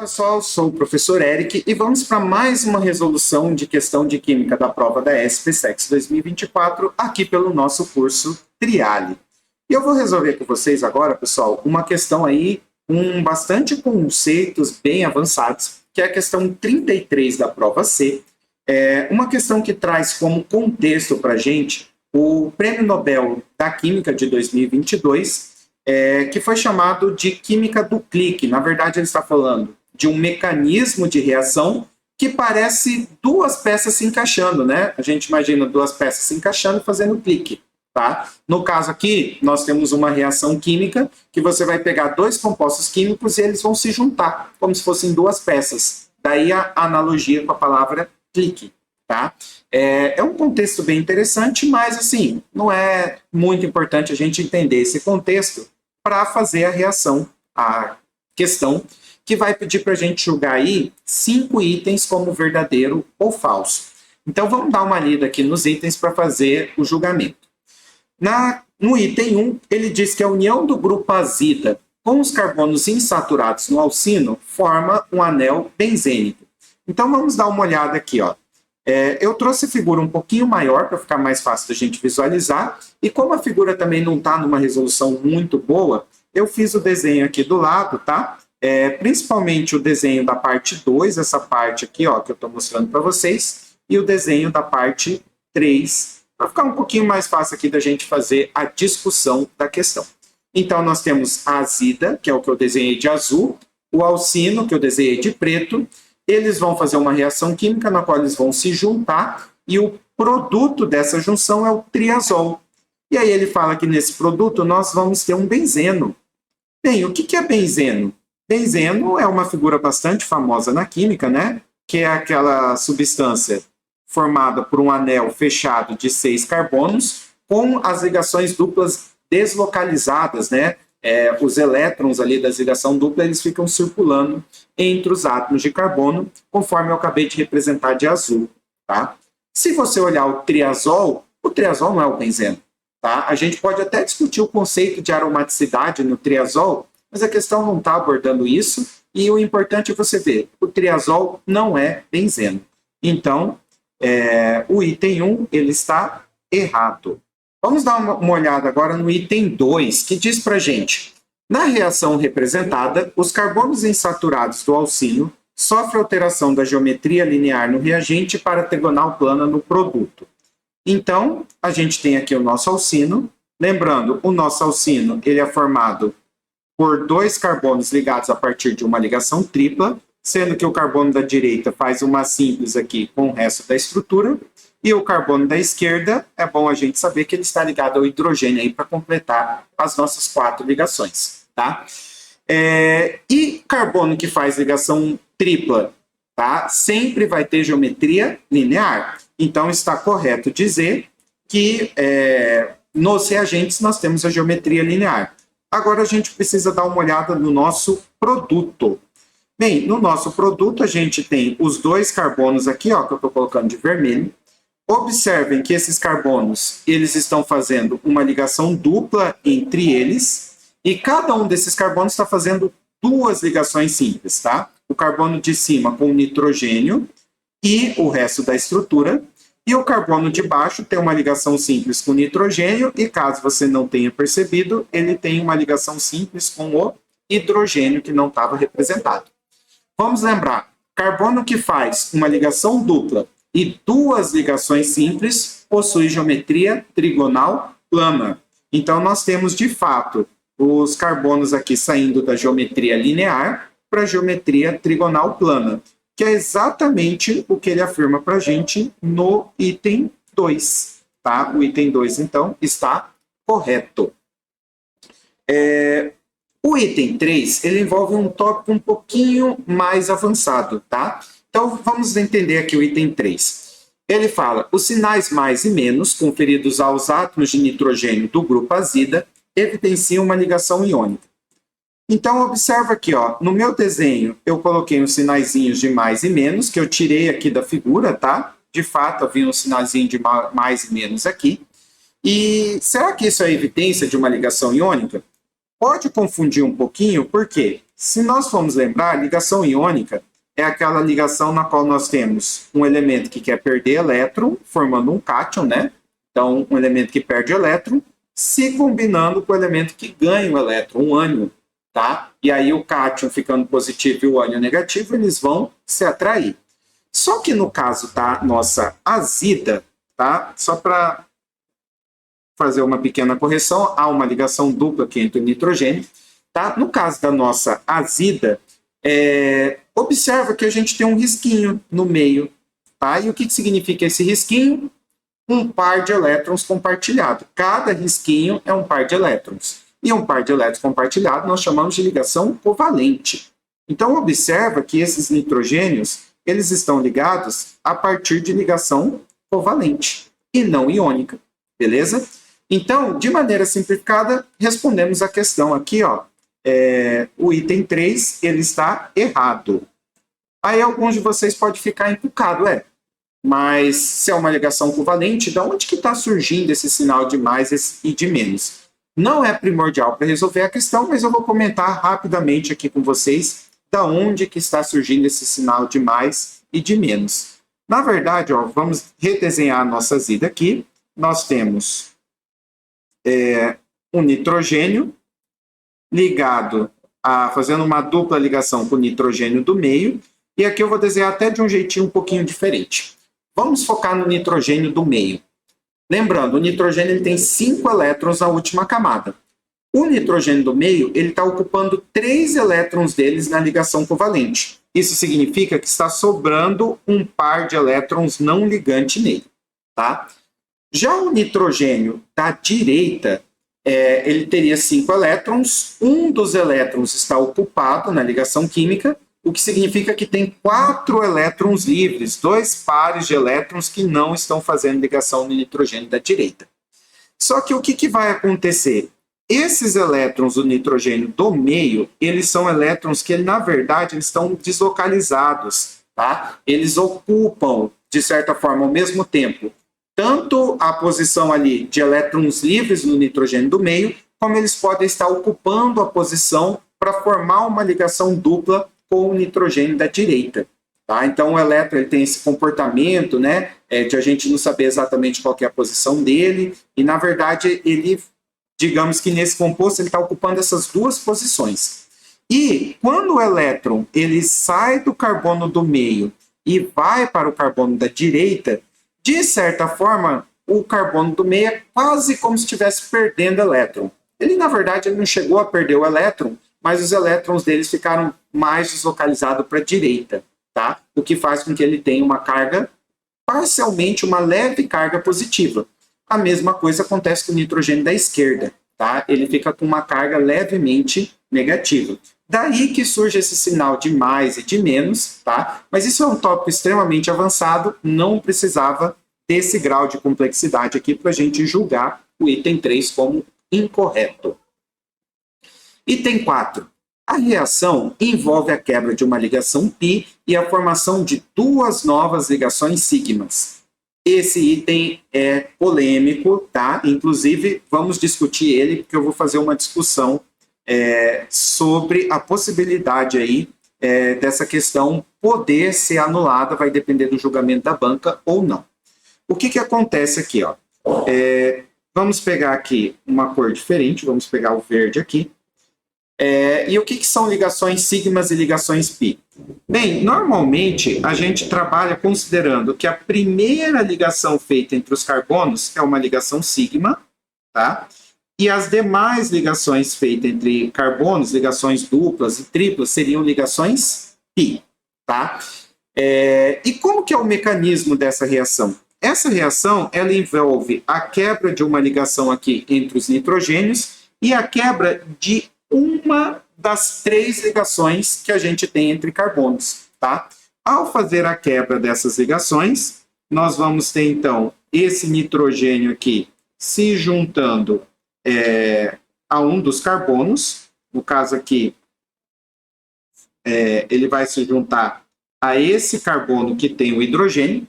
pessoal, sou o professor Eric e vamos para mais uma resolução de questão de Química da prova da SPSEC 2024 aqui pelo nosso curso Triale. E eu vou resolver com vocês agora, pessoal, uma questão aí com bastante conceitos bem avançados, que é a questão 33 da prova C. É uma questão que traz como contexto para a gente o Prêmio Nobel da Química de 2022, que foi chamado de química do clique. Na verdade, ele está falando de um mecanismo de reação que parece duas peças se encaixando, né? A gente imagina duas peças se encaixando e fazendo clique, tá? No caso aqui, nós temos uma reação química que você vai pegar dois compostos químicos e eles vão se juntar, como se fossem duas peças. Daí a analogia com a palavra clique, tá? É um contexto bem interessante, mas, assim, não é muito importante a gente entender esse contexto para fazer a reação, a questão, que vai pedir para a gente julgar aí 5 itens como verdadeiro ou falso. Então, vamos dar uma lida aqui nos itens para fazer o julgamento. No item 1, ele diz que a união do grupo azida com os carbonos insaturados no alcino forma um anel benzênico. Então, vamos dar uma olhada aqui, ó. Eu trouxe a figura um pouquinho maior para ficar mais fácil da gente visualizar, e como a figura também não está numa resolução muito boa, eu fiz o desenho aqui do lado, tá? Principalmente o desenho da parte 2, essa parte aqui, ó, que eu estou mostrando para vocês, e o desenho da parte 3, para ficar um pouquinho mais fácil aqui da gente fazer a discussão da questão. Então, nós temos a azida, que é o que eu desenhei de azul, o alcino, que eu desenhei de preto. Eles vão fazer uma reação química na qual eles vão se juntar e o produto dessa junção é o triazol. E aí ele fala que nesse produto nós vamos ter um benzeno. Bem, o que é benzeno? Benzeno é uma figura bastante famosa na química, né? Que é aquela substância formada por um anel fechado de 6 carbonos com as ligações duplas deslocalizadas, né? Os elétrons ali da ligação dupla, eles ficam circulando entre os átomos de carbono, conforme eu acabei de representar de azul, tá? Se você olhar o triazol não é o benzeno, tá? A gente pode até discutir o conceito de aromaticidade no triazol, mas a questão não está abordando isso, e o importante é você ver, o triazol não é benzeno. Então, o item 1, ele está errado. Vamos dar uma olhada agora no item 2, que diz para a gente: na reação representada, os carbonos insaturados do alcino sofrem alteração da geometria linear no reagente para trigonal plana no produto. Então, a gente tem aqui o nosso alcino. Lembrando, o nosso alcino ele é formado por 2 carbonos ligados a partir de uma ligação tripla, sendo que o carbono da direita faz uma simples aqui com o resto da estrutura. E o carbono da esquerda, é bom a gente saber que ele está ligado ao hidrogênio aí para completar as nossas 4 ligações, tá? E carbono que faz ligação tripla, tá? Sempre vai ter geometria linear. Então, está correto dizer que nos reagentes nós temos a geometria linear. Agora, a gente precisa dar uma olhada no nosso produto. Bem, no nosso produto, a gente tem os 2 carbonos aqui, ó, que eu estou colocando de vermelho. Observem que esses carbonos, eles estão fazendo uma ligação dupla entre eles, e cada um desses carbonos está fazendo 2 ligações simples, tá? O carbono de cima com o nitrogênio e o resto da estrutura, e o carbono de baixo tem uma ligação simples com o nitrogênio, e caso você não tenha percebido, ele tem uma ligação simples com o hidrogênio que não estava representado. Vamos lembrar, carbono que faz uma ligação dupla e 2 ligações simples possui geometria trigonal plana. Então, nós temos, de fato, os carbonos aqui saindo da geometria linear para a geometria trigonal plana, que é exatamente o que ele afirma para a gente no item 2. Tá? O item 2, então, está correto. O item 3, ele envolve um tópico um pouquinho mais avançado, tá? Então, vamos entender aqui o item 3. Ele fala: os sinais mais e menos conferidos aos átomos de nitrogênio do grupo azida evidenciam uma ligação iônica. Então, observa aqui, ó, no meu desenho, eu coloquei uns sinaizinhos de mais e menos, que eu tirei aqui da figura, tá? De fato, havia um sinalzinho de mais e menos aqui. E será que isso é evidência de uma ligação iônica? Pode confundir um pouquinho, por quê? Se nós formos lembrar, a ligação iônica é aquela ligação na qual nós temos um elemento que quer perder elétron, formando um cátion, né? Então, um elemento que perde elétron, se combinando com o elemento que ganha o elétron, um ânion, tá? E aí o cátion ficando positivo e o ânion negativo, eles vão se atrair. Só que no caso da nossa azida, tá? Só para fazer uma pequena correção, há uma ligação dupla aqui entre o nitrogênio, tá? No caso da nossa azida, observa que a gente tem um risquinho no meio, tá? E o que significa esse risquinho? Um par de elétrons compartilhado. Cada risquinho é um par de elétrons. E um par de elétrons compartilhado nós chamamos de ligação covalente. Então, observa que esses nitrogênios, eles estão ligados a partir de ligação covalente e não iônica, beleza? Então, de maneira simplificada, respondemos a questão aqui, ó. O item 3, ele está errado. Aí alguns de vocês podem ficar encucados, mas se é uma ligação covalente, de onde que está surgindo esse sinal de mais e de menos? Não é primordial para resolver a questão, mas eu vou comentar rapidamente aqui com vocês da onde que está surgindo esse sinal de mais e de menos. Na verdade, ó, vamos redesenhar a nossa azida aqui. Nós temos um nitrogênio ligado fazendo uma dupla ligação com o nitrogênio do meio, e aqui eu vou desenhar até de um jeitinho um pouquinho diferente. Vamos focar no nitrogênio do meio. Lembrando, o nitrogênio ele tem 5 elétrons na última camada. O nitrogênio do meio ele está ocupando 3 elétrons deles na ligação covalente. Isso significa que está sobrando um par de elétrons não ligante nele, tá? Já o nitrogênio da direita, ele teria 5 elétrons, um dos elétrons está ocupado na ligação química, o que significa que tem 4 elétrons livres, 2 pares de elétrons que não estão fazendo ligação no nitrogênio da direita. Só que o que vai acontecer? Esses elétrons do nitrogênio do meio, eles são elétrons que, na verdade, eles estão deslocalizados, tá? Eles ocupam, de certa forma, ao mesmo tempo, tanto a posição ali de elétrons livres no nitrogênio do meio, como eles podem estar ocupando a posição para formar uma ligação dupla com o nitrogênio da direita. Tá? Então, o elétron ele tem esse comportamento, né, de a gente não saber exatamente qual que é a posição dele, e, na verdade, ele, digamos que nesse composto, ele está ocupando essas duas posições. E, quando o elétron ele sai do carbono do meio e vai para o carbono da direita, de certa forma, o carbono do meio é quase como se estivesse perdendo elétron. Ele, na verdade, ele não chegou a perder o elétron, mas os elétrons deles ficaram mais deslocalizados para a direita, tá? O que faz com que ele tenha uma carga, parcialmente uma leve carga positiva. A mesma coisa acontece com o nitrogênio da esquerda, tá? Ele fica com uma carga levemente negativa. Daí que surge esse sinal de mais e de menos, tá? Mas isso é um tópico extremamente avançado, não precisava desse grau de complexidade aqui para a gente julgar o item 3 como incorreto. Item 4. A reação envolve a quebra de uma ligação π e a formação de 2 novas ligações sigmas. Esse item é polêmico, tá? Inclusive, vamos discutir ele, porque eu vou fazer uma discussão sobre a possibilidade aí dessa questão poder ser anulada, vai depender do julgamento da banca ou não. O que acontece aqui, ó? Vamos pegar aqui uma cor diferente, vamos pegar o verde aqui. E o que são ligações sigmas e ligações π? Bem, normalmente a gente trabalha considerando que a primeira ligação feita entre os carbonos é uma ligação sigma, tá? E as demais ligações feitas entre carbonos, ligações duplas e triplas, seriam ligações π, tá? E como que é o mecanismo dessa reação? Essa reação, ela envolve a quebra de uma ligação aqui entre os nitrogênios e a quebra de uma das 3 ligações que a gente tem entre carbonos, tá? Ao fazer a quebra dessas ligações, nós vamos ter, então, esse nitrogênio aqui se juntando a um dos carbonos. No caso aqui, ele vai se juntar a esse carbono que tem o hidrogênio.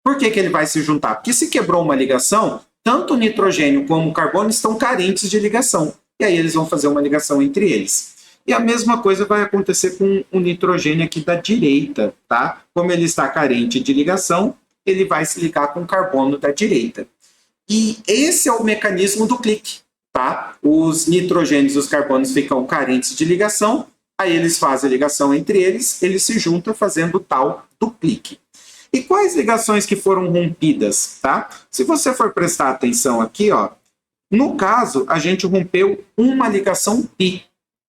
Por que ele vai se juntar? Porque se quebrou uma ligação, tanto o nitrogênio como o carbono estão carentes de ligação. E aí eles vão fazer uma ligação entre eles. E a mesma coisa vai acontecer com o nitrogênio aqui da direita, tá? Como ele está carente de ligação, ele vai se ligar com o carbono da direita. E esse é o mecanismo do clique, tá? Os nitrogênios e os carbonos ficam carentes de ligação, aí eles fazem a ligação entre eles se juntam fazendo o tal do clique. E quais ligações que foram rompidas, tá? Se você for prestar atenção aqui, ó, no caso, a gente rompeu uma ligação pi.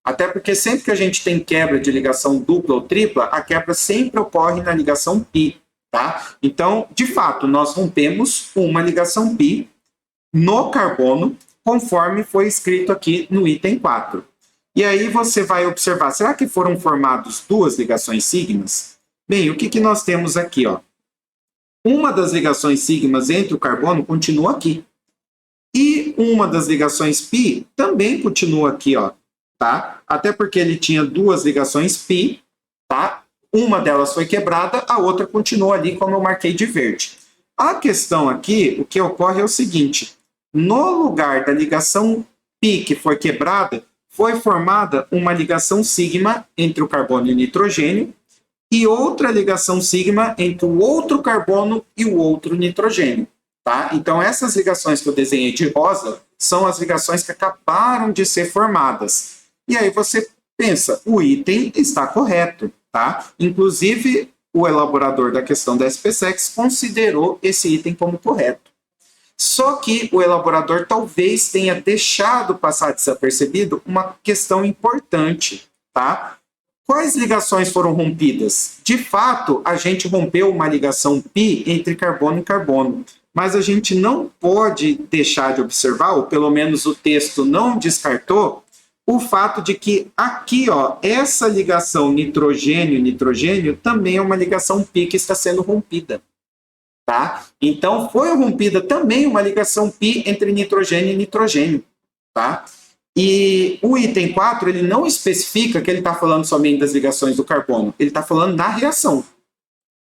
Até porque sempre que a gente tem quebra de ligação dupla ou tripla, a quebra sempre ocorre na ligação pi, tá? Então, de fato, nós rompemos uma ligação pi no carbono, conforme foi escrito aqui no item 4. E aí você vai observar, será que foram formadas duas ligações sigmas? Bem, o que nós temos aqui, ó? Uma das ligações sigmas entre o carbono continua aqui. E uma das ligações pi também continua aqui, ó, tá? Até porque ele tinha duas ligações pi, tá? Uma delas foi quebrada, a outra continua ali, como eu marquei de verde. A questão aqui, o que ocorre é o seguinte: no lugar da ligação pi que foi quebrada, foi formada uma ligação sigma entre o carbono e o nitrogênio e outra ligação sigma entre o outro carbono e o outro nitrogênio. Tá? Então, essas ligações que eu desenhei de rosa são as ligações que acabaram de ser formadas. E aí você pensa, o item está correto. Tá? Inclusive, o elaborador da questão da SPSEC considerou esse item como correto. Só que o elaborador talvez tenha deixado passar desapercebido uma questão importante. Tá? Quais ligações foram rompidas? De fato, a gente rompeu uma ligação pi entre carbono e carbono. Mas a gente não pode deixar de observar, ou pelo menos o texto não descartou, o fato de que aqui, ó, essa ligação nitrogênio-nitrogênio também é uma ligação pi que está sendo rompida. Tá? Então, foi rompida também uma ligação pi entre nitrogênio e nitrogênio. Tá? E o item 4, ele não especifica que ele está falando somente das ligações do carbono, ele está falando da reação.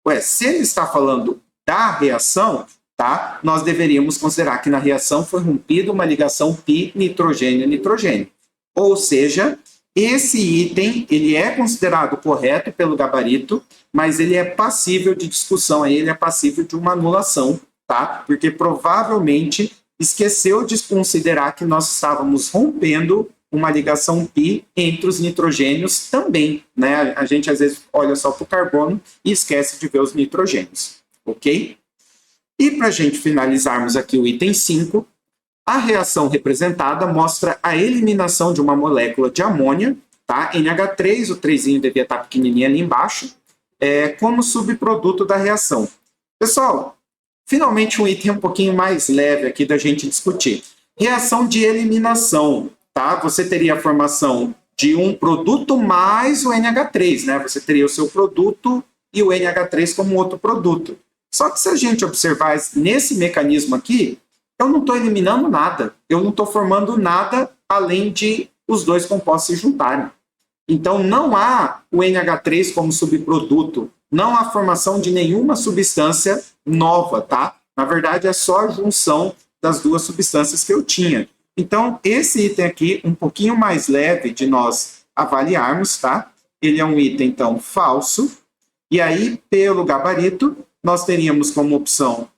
Ué, se ele está falando da reação, tá? Nós deveríamos considerar que na reação foi rompida uma ligação pi nitrogênio-nitrogênio. Ou seja, esse item ele é considerado correto pelo gabarito, mas ele é passível de discussão, aí ele é passível de uma anulação, tá? Porque provavelmente esqueceu de considerar que nós estávamos rompendo uma ligação pi entre os nitrogênios também, né? A gente às vezes olha só para o carbono e esquece de ver os nitrogênios, ok? E para a gente finalizarmos aqui o item 5, a reação representada mostra a eliminação de uma molécula de amônia, tá? NH3, o 3 devia estar pequenininho ali embaixo, como subproduto da reação. Pessoal, finalmente um item um pouquinho mais leve aqui da gente discutir. Reação de eliminação, tá? Você teria a formação de um produto mais o NH3, né? Você teria o seu produto e o NH3 como outro produto. Só que se a gente observar nesse mecanismo aqui, eu não estou eliminando nada. Eu não estou formando nada além de os dois compostos se juntarem. Então, não há o NH3 como subproduto. Não há formação de nenhuma substância nova, tá? Na verdade, é só a junção das duas substâncias que eu tinha. Então, esse item aqui, um pouquinho mais leve de nós avaliarmos, tá? Ele é um item, então, falso. E aí, pelo gabarito, nós teríamos como opção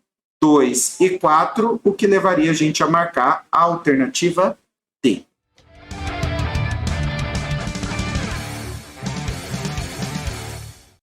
2 e 4, o que levaria a gente a marcar a alternativa